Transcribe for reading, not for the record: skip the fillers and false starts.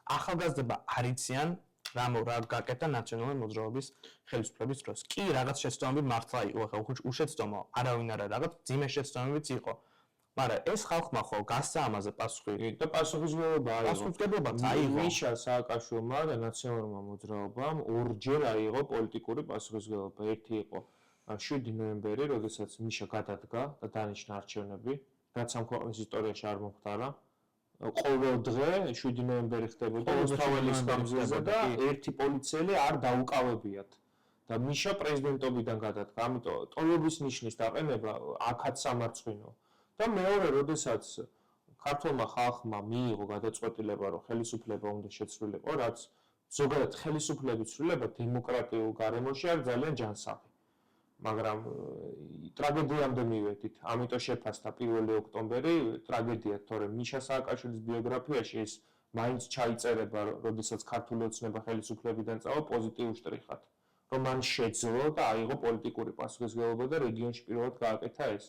ახალგაზრდობა არ იციან რა გაკეთა ნაციონალური მოძრაობის ხელისუფლების დროს. კი, რაღაც შეცდომები მართლა იყო, ხა უშეცდომო, არავინ არა, რაღაც ძიმე შეცდომებიც იყო. მაგრამ ეს ხალხმა ხო გასცა ამაზე პასუხი და პასუხისმგებლობა აიღო. პასუხისმგებლობაც აიღო. მიშა სააკაშვილმა და ნაციონალურმა მოძრაობამ ორჯერ აიღო პოლიტიკური პასუხისმგებლობა. ერთი იყო 7 ნოემბერი, როდესაც მიშა გადადგა და დანიშნა არჩევნები, რაც ამ ქვეყნის ისტორიაში არ მომხდარა. ყოველ დღე 7 ნოემბერი ხდებოდა რუსთაველის გამზირზე და ერთი პოლიციელი არ დაუკავებიათ. და მიშა პრეზიდენტობიდან გადადგა. ამიტომ ტოლობის ნიშნის დაყენება აქაც სამარცხვინო. და მეორე, როდესაც ქართულმა ხალხმა მიიღო გადაწყვეტილება, რომ ხელისუფლება უნდა შეცვლილიყო, რაც ზოგადად ხელისუფლების ცვლილება დემოკრატიულ გარემოში არის ძალიან ჯანსაღი. მაგრამ ტრაგედიამდე მივედით. ამიტომ შეფასდა 1 ოქტომბერი ტრაგედიად, თორემ მიშა სააკაშვილის ბიოგრაფიაში ეს მაინც ჩაიწერება, როდესაც ქართული ოცნება ხელისუფლებიდან წავა პოზიტიურ შტრიხად, რომ მან შეძლო და აიღო პოლიტიკური პასუხისმგებლობა და რეგიონში პირველად გააკეთა ეს.